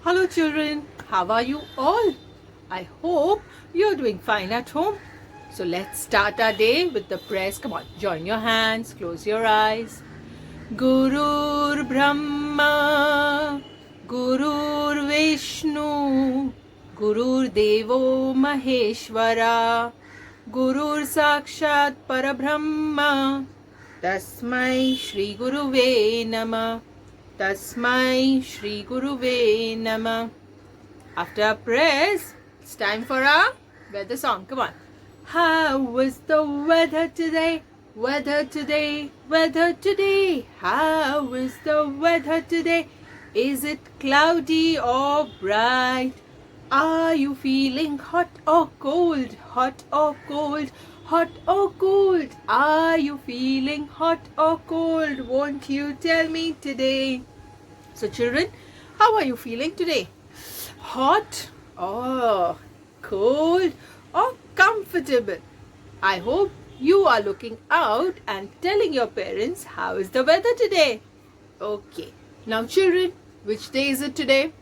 Hello children, how are you all? I hope you're doing fine at home. So let's start our day with the prayers. Come on, join your hands, close your eyes. Gurur Brahma, Gurur Vishnu, Gurur Devo Maheshwara, Gurur Sakshat Parabrahma, Tasmai Shri Guruve Namah. Tasmai Shri Guruve Namah. After our prayers, it's time for our weather song. Come on. How was the weather today? Weather today, weather today. How is the weather today? Is it cloudy or bright? Are you feeling hot or cold? Hot or cold? Hot or cold? Are you feeling hot or cold? Won't you tell me today? So children, how are you feeling today? Hot or cold or comfortable? I hope you are looking out and telling your parents how is the weather today. Okay. Now children, which day is it today?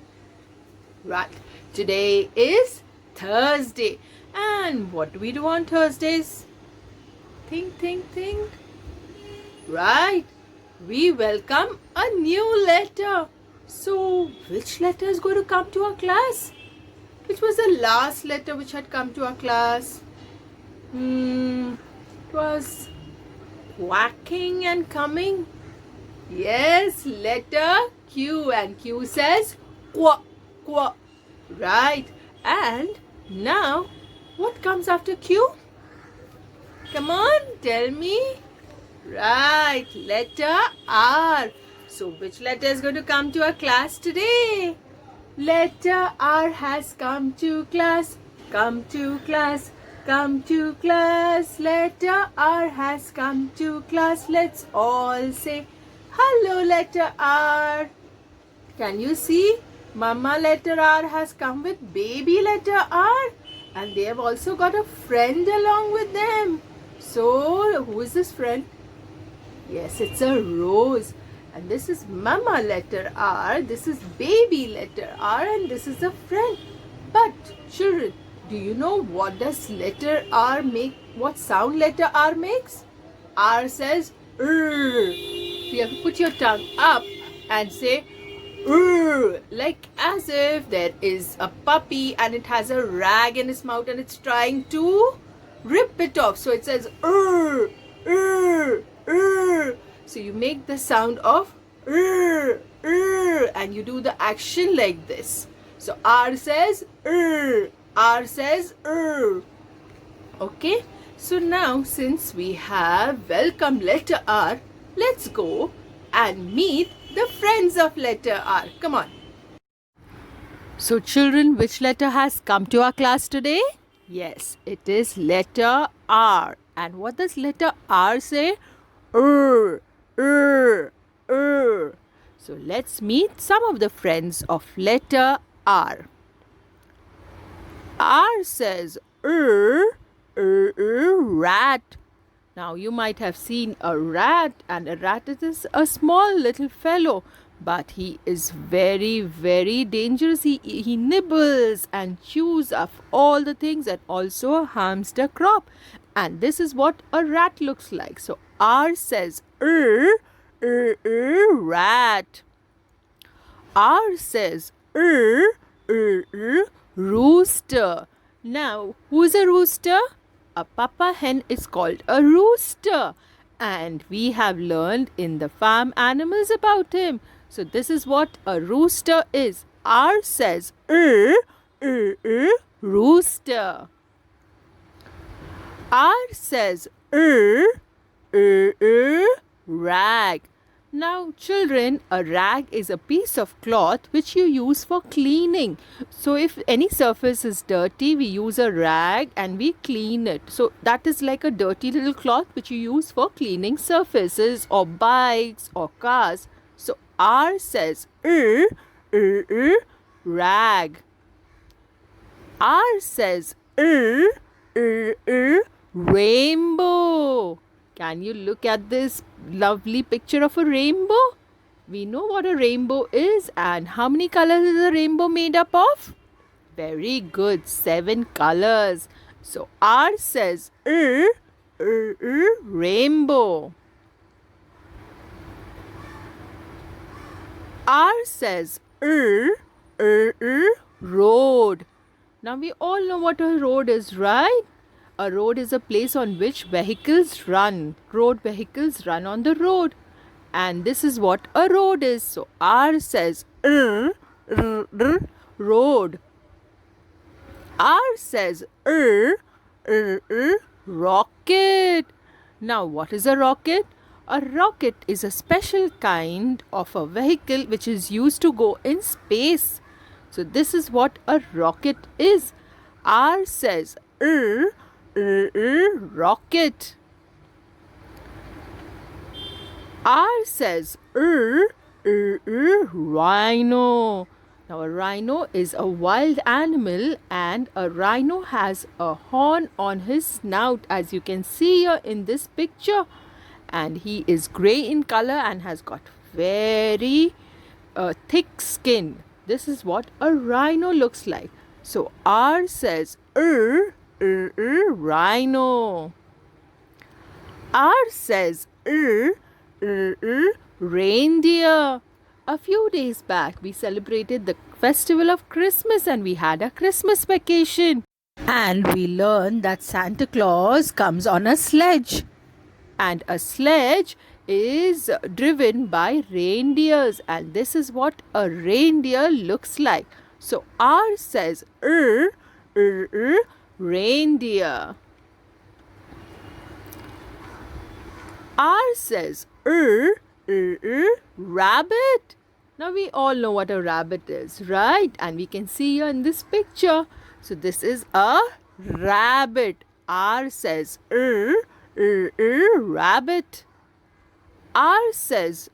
Right. Today is Thursday. And what do we do on Thursdays? Think. Right. We welcome a new letter. So, which letter is going to come to our class? Which was the last letter which had come to our class? It was quacking and coming. Yes, letter Q, and Q says qua, qua. Right. And now, what comes after Q? Come on, tell me. Right, letter R. So, which letter is going to come to our class today? Letter R has come to class. Come to class. Come to class. Letter R has come to class. Let's all say hello, letter R. Can you see? Mama letter R has come with baby letter R. And they have also got a friend along with them. So, who is this friend? Yes, it's a rose. And this is mama letter R, this is baby letter R, and this is a friend. But children, do you know what does letter R make? What sound letter R makes? R says R. You have to put your tongue up and say R, like as if there is a puppy and it has a rag in its mouth and it's trying to rip it off. So it says R, R, R. So you make the sound of and you do the action like this. So R says R says Okay. So now since we have welcome letter R, let's go and meet the friends of letter R. Come on. So children, which letter has come to our class today? Yes, it is letter R. And what does letter R say? So let's meet some of the friends of letter R. R says rat. Now you might have seen a rat, and a rat is a small little fellow, but he is very, very dangerous. He nibbles and chews up all the things and also harms the crop. And this is what a rat looks like. So R says rat. R says rooster. Now, who is a rooster? A papa hen is called a rooster. And we have learned in the farm animals about him. So this is what a rooster is. R says rooster. R says rag. Now children, a rag is a piece of cloth which you use for cleaning. So if any surface is dirty, we use a rag and we clean it. So that is like a dirty little cloth which you use for cleaning surfaces or bikes or cars. So R says rag. R says rainbow. Can you look at this lovely picture of a rainbow? We know what a rainbow is, and how many colors is a rainbow made up of? Very good, 7 colors. So R says rainbow. R says road. Now we all know what a road is, right? A road is a place on which vehicles run. Road vehicles run on the road. And this is what a road is. So R says road. R says rocket. Now what is a rocket? A rocket is a special kind of a vehicle which is used to go in space. So this is what a rocket is. R says rocket. R says rhino. Now a rhino is a wild animal, and a rhino has a horn on his snout, as you can see here in this picture. And he is grey in color and has got very thick skin. This is what a rhino looks like. So R says rhino. R says reindeer. A few days back, we celebrated the festival of Christmas and we had a Christmas vacation. And we learned that Santa Claus comes on a sledge. And a sledge is driven by reindeers. And this is what a reindeer looks like. So R says reindeer. R says rabbit. Now we all know what a rabbit is, right? And we can see here in this picture. So this is a rabbit. R says rabbit. R says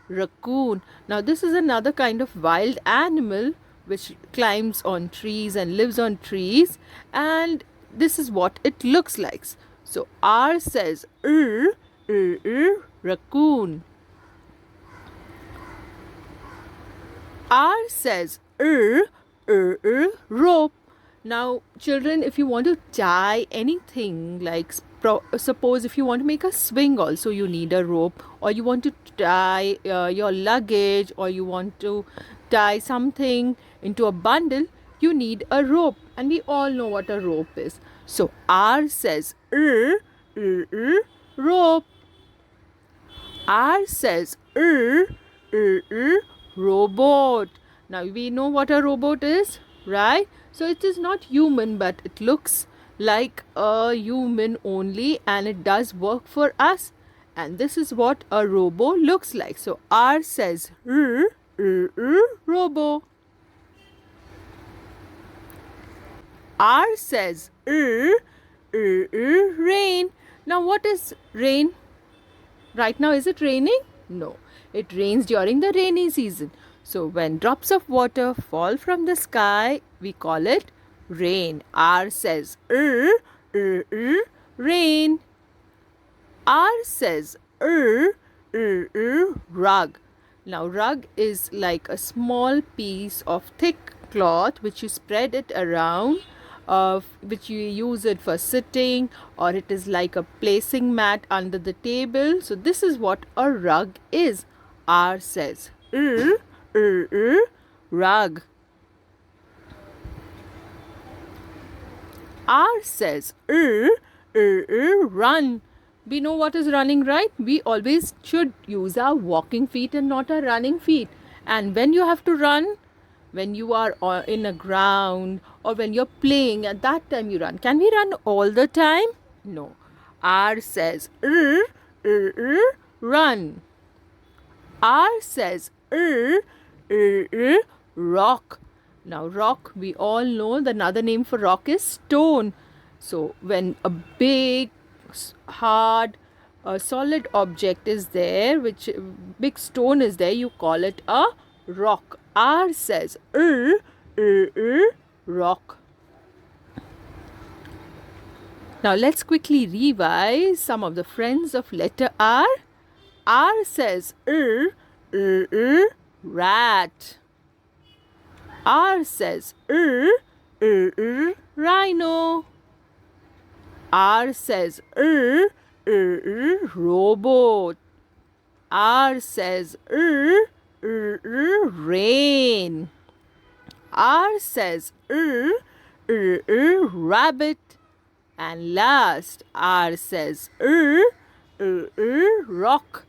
raccoon. Now this is another kind of wild animal which climbs on trees and lives on trees, and this is what it looks like. So R says raccoon. R says rope. Now children, if you want to tie anything, like suppose if you want to make a swing also, you need a rope. Or you want to tie your luggage, or you want to tie something into a bundle, you need a rope. And we all know what a rope is. So R says rope. R says robot. Now we know what a robot is, right? So it is not human, but it looks like a human only, and it does work for us. And this is what a robo looks like. So R says robo. R says rain. Now what is rain? Right now, is it raining? No. It rains during the rainy season. So when drops of water fall from the sky, we call it rain. R says rain. R says rug. Now rug is like a small piece of thick cloth which you spread it around, which you use it for sitting, or it is like a placing mat under the table. So this is what a rug is. R says rug. R says run. We know what is running, right? We always should use our walking feet and not our running feet. And when you have to run, when you are in a ground or when you're playing, at that time you run. Can we run all the time? No. R says run. R says rock. Now rock, we all know the another name for rock is stone. So when a big, hard, solid object is there, which big stone is there, you call it a rock. R says rock. Now let's quickly revise some of the friends of letter R. R says rat. R says rhino. R says robot. R says rain. R says rabbit. And last, R says rock.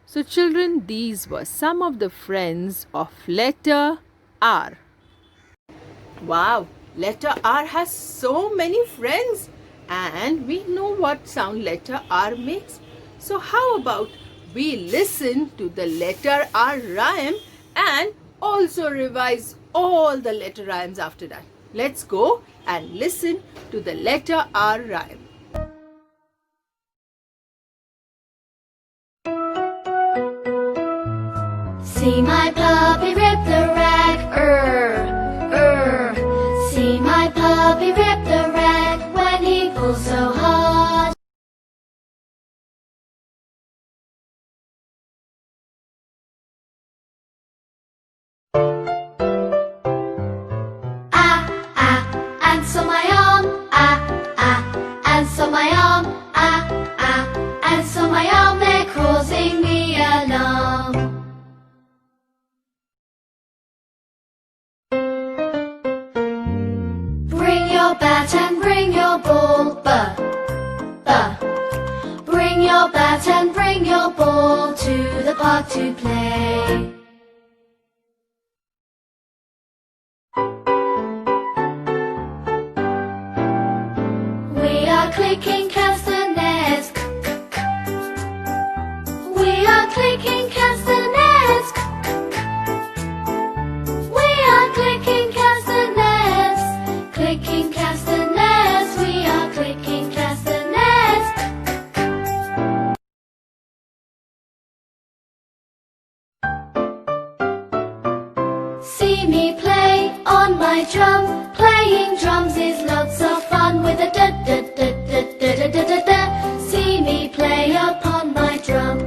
So children, these were some of the friends of letter R. Wow, letter R has so many friends, and we know what sound letter R makes. So how about we listen to the letter R rhyme and also revise all the letter rhymes after that. Let's go and listen to the letter R rhyme. See my puppy rip the rag, See my puppy rip the rag when he pulls so hard. And so my arm, and so my arm, and so my arm, they're causing me alarm. Bring your bat and bring your ball, Bring your bat and bring your ball to the park to play. We are clicking castanets. We are clicking castanets. We are clicking castanets. Clicking castanets. We are clicking castanets. See me play on my drum. Playing drums is lots of fun with a da da da da da da da da da. See me play upon my drum.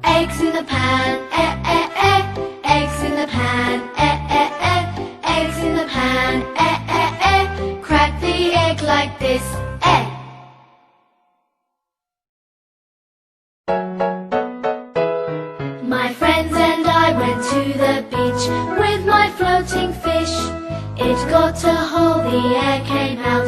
Eggs in the pan, eggs in the pan, eggs in the pan, crack the egg like this, My friends and I went to the beach with my floating fish. It got a hole, the air came out.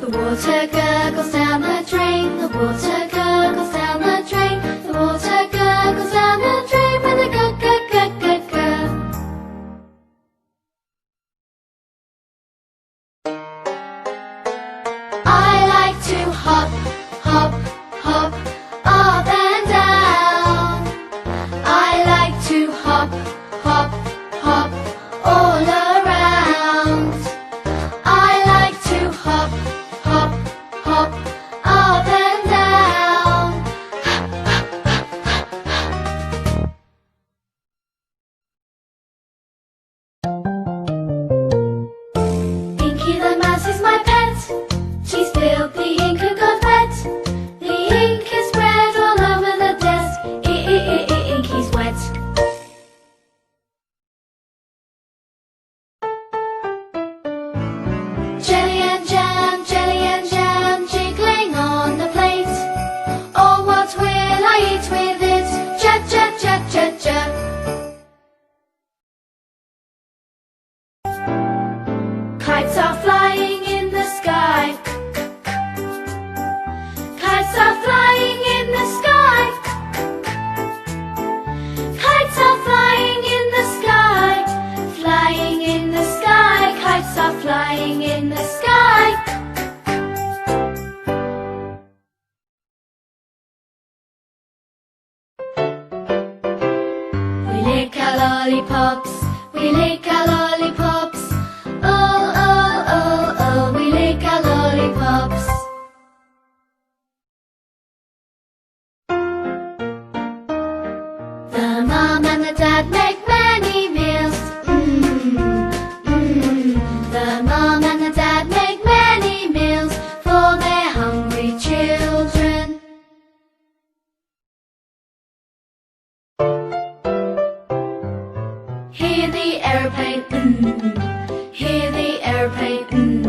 The water gurgles down the drain. The water gurgles down the drain. The water gurgles down the drain with a gurg, gurg, gurg, gurg, gurg. I like to hop, hop, hop, up and down. I like to hop, hop, hop, all around. I like to hop, hop, hop, up and down. Pinky the mouse is my pet. She spilled the ink and got wet. The ink is spread all over the desk. Ink is wet. Jelly and jam, jiggling on the plate. Oh, what will I eat with it? Jab, jab, jab, jab, jab. Kites are flying in the sky. Kites are flying in the sky. Kites are flying in the sky. Flying in the sky. Kites are flying in the sky. We lick our lollipops. We lick our lollipops. Oh, oh, oh, oh, we lick our lollipops. The Hear the airplane,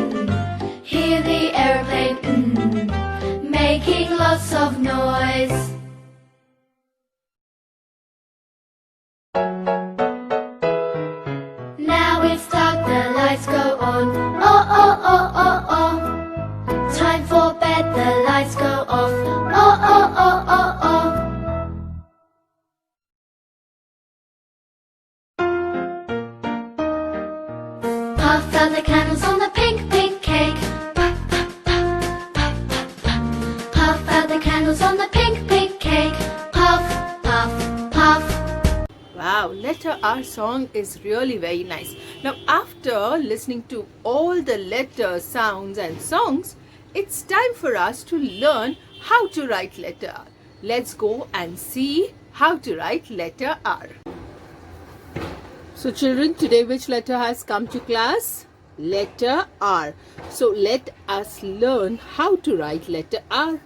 hear the airplane, making lots of noise. Now it's dark, the lights go on. Oh, oh, oh, oh, oh. Time for bed, the lights go off. Oh, oh, oh, oh, oh. Puff out the candles on the pink, pink cake. Puff, puff, puff, puff, puff, puff. Puff out the candles on the pink, pink cake. Puff, puff, puff. Wow, letter R song is really very nice. Now, after listening to all the letter sounds and songs, it's time for us to learn how to write letter R. Let's go and see how to write letter R. So children, today which letter has come to class? Letter R. So let us learn how to write letter R.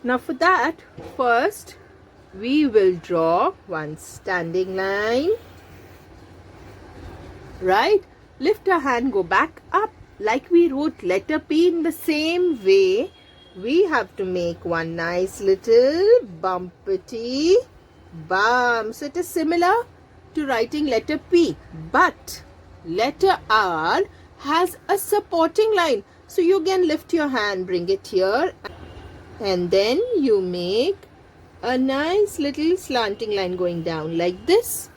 Now for that, first we will draw one standing line. Right? Lift our hand, go back up. Like we wrote letter P, in the same way, we have to make one nice little bumpety bump. So it is similar to writing letter P, but letter R has a supporting line. So you can lift your hand, bring it here, and then you make a nice little slanting line going down like this.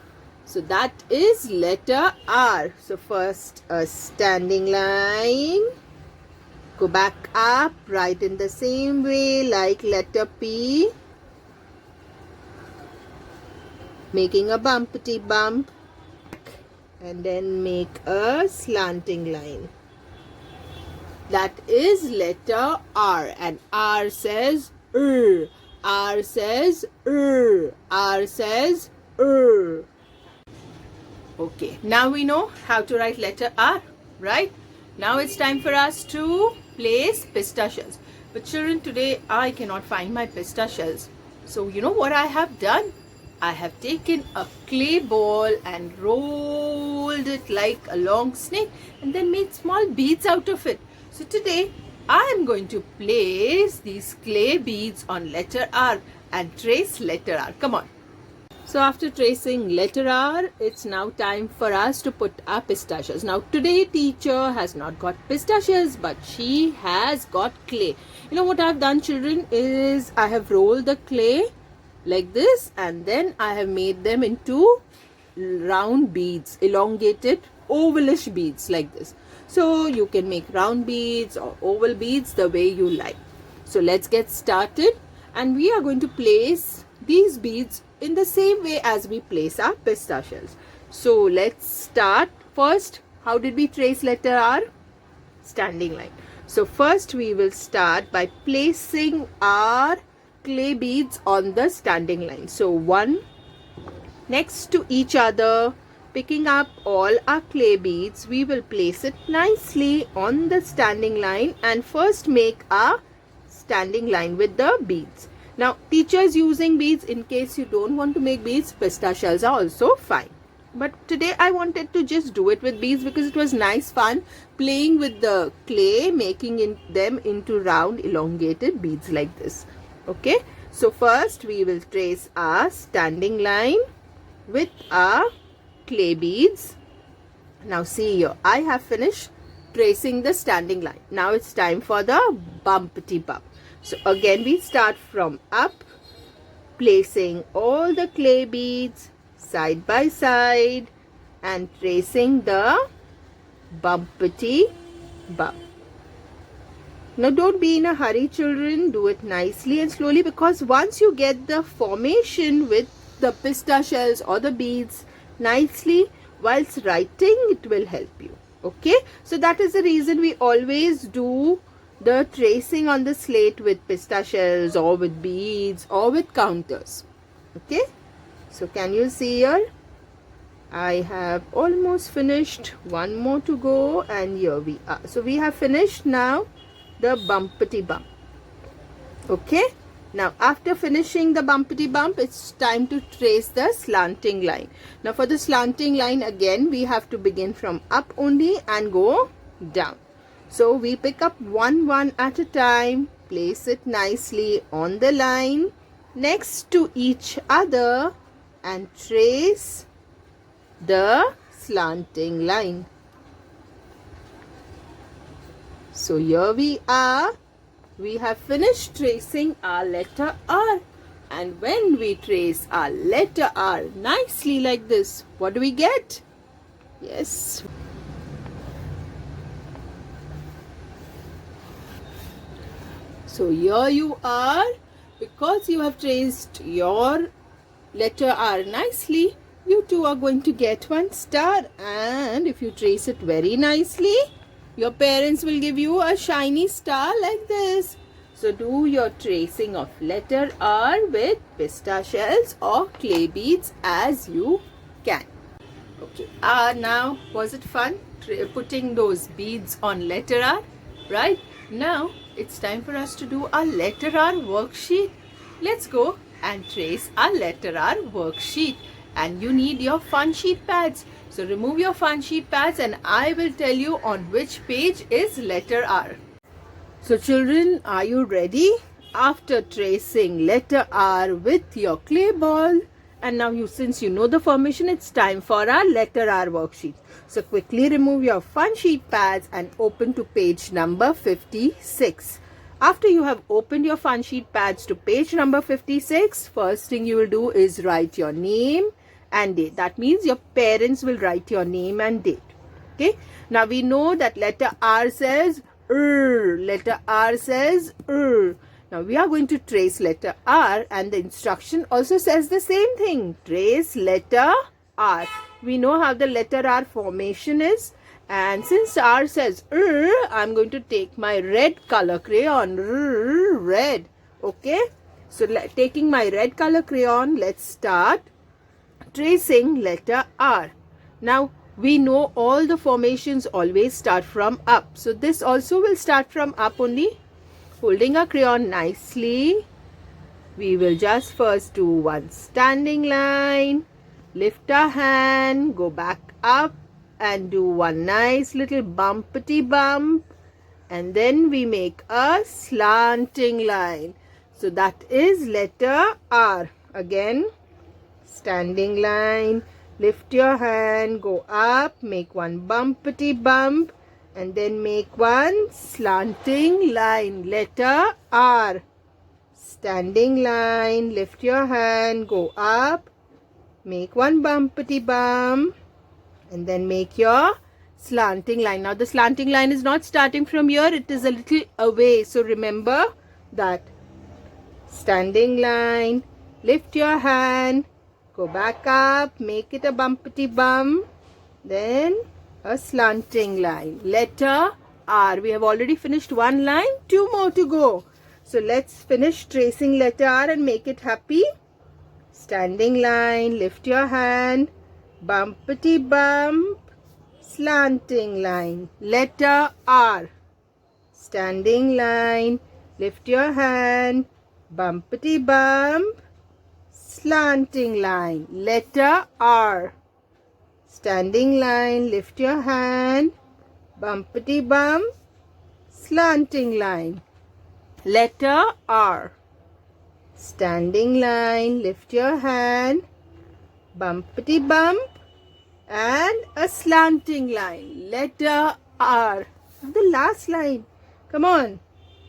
So that is letter R. So first a standing line, go back up, write in the same way like letter P, making a bumpety bump, and then make a slanting line. That is letter R, and R says R, R says R, R says R. Okay, now we know how to write letter R, right? Now it's time for us to place pista shells. But children, today I cannot find my pista shells. So you know what I have done? I have taken a clay ball and rolled it like a long snake and then made small beads out of it. So today I am going to place these clay beads on letter R and trace letter R. Come on. So after tracing letter R, it's now time for us to put our pistachios. Now today teacher has not got pistachios, but she has got clay. You know what I've done, children, is I have rolled the clay like this and then I have made them into round beads, elongated ovalish beads like this. So you can make round beads or oval beads the way you like. So let's get started, and we are going to place these beads in the same way as we place our pistachios. So let's start. First, how did we trace letter R? Standing line. So first we will start by placing our clay beads on the standing line. So one next to each other, picking up all our clay beads, we will place it nicely on the standing line and first make a standing line with the beads. Now teachers using beads, in case you don't want to make beads, pista shells are also fine. But today I wanted to just do it with beads because it was nice fun playing with the clay, making them into round elongated beads like this. Okay, so first we will trace our standing line with our clay beads. Now see here, I have finished tracing the standing line. Now it's time for the bumpety bump. So again we start from up, placing all the clay beads side by side and tracing the bumpety bump. Now don't be in a hurry, children. Do it nicely and slowly, because once you get the formation with the pista shells or the beads nicely whilst writing, it will help you. Okay, so that is the reason we always do the tracing on the slate with pista shells or with beads or with counters. Okay, so can you see here? I have almost finished. One more to go, and here we are. So we have finished now the bumpety bump. Okay, Now after finishing the bumpity bump, it's time to trace the slanting line. Now for the slanting line, again we have to begin from up only and go down. So we pick up one at a time, place it nicely on the line next to each other and trace the slanting line. So here we are. We have finished tracing our letter R. And when we trace our letter R nicely like this, what do we get? Yes. So here you are. Because you have traced your letter R nicely, you too are going to get 1 star. And if you trace it very nicely, your parents will give you a shiny star like this. So do your tracing of letter R with pista shells or clay beads as you can. Okay, now was it fun putting those beads on letter R? Right? Now it's time for us to do our letter R worksheet. Let's go and trace our letter R worksheet. And you need your fun sheet pads. So remove your fun sheet pads and I will tell you on which page is letter R. So children, are you ready? After tracing letter R with your clay ball, and now since you know the formation, it's time for our letter R worksheet. So quickly remove your fun sheet pads and open to page number 56. After you have opened your fun sheet pads to page number 56, first thing you will do is write your name and date. That means your parents will write your name and date. Okay. Now we know that letter R says letter R says Now we are going to trace letter R, and the instruction also says the same thing. Trace letter R. We know how the letter R formation is. And since R says I'm going to take my red color crayon. Red. Okay. So taking my red color crayon, let's start tracing letter R. Now we know all the formations always start from up. So this also will start from up only. Holding a crayon nicely, we will just first do one standing line, lift our hand, go back up and do one nice little bumpity bump, and then we make a slanting line. So that is letter R. Again, standing line, lift your hand, go up, make one bumpity bump, and then make one slanting line. Letter R. Standing line, lift your hand, go up, make one bumpity bump, and then make your slanting line. Now the slanting line is not starting from here, it is a little away. So remember that. Standing line, lift your hand, go back up, make it a bumpity bump, then a slanting line. Letter R. We have already finished one line, 2 more to go. So let's finish tracing letter R and make it happy. Standing line, lift your hand, bumpity bump, slanting line. Letter R. Standing line, lift your hand, bumpity bump, slanting line. Letter R. Standing line, lift your hand, bumpity bump, slanting line. Letter R. Standing line, lift your hand, bumpity bump, and a slanting line. Letter R. The last line. Come on.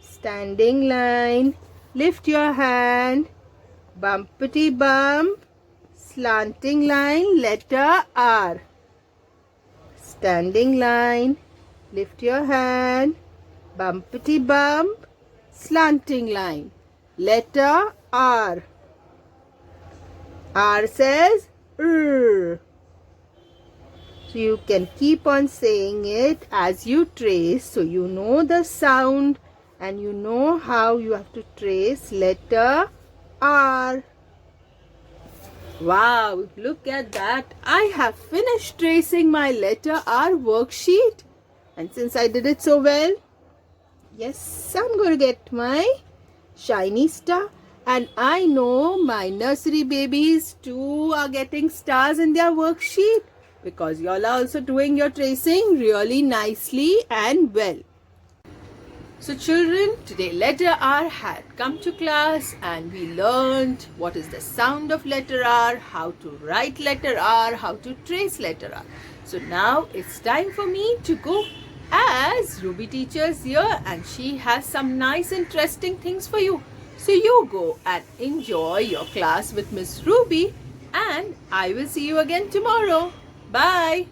Standing line, lift your hand, bumpity bump, slanting line. Letter R. Standing line, lift your hand, bumpity bump, slanting line. Letter R. R says R. So you can keep on saying it as you trace, so you know the sound and you know how you have to trace letter R. Wow, look at that. I have finished tracing my letter R worksheet. And since I did it so well, yes, I'm going to get my shiny star. And I know my nursery babies too are getting stars in their worksheet because y'all are also doing your tracing really nicely and well. So children, today letter R had come to class and we learned what is the sound of letter R, how to write letter R, how to trace letter R. So now it's time for me to go as Ruby teacher's here and she has some nice interesting things for you. So you go and enjoy your class with Miss Ruby and I will see you again tomorrow. Bye.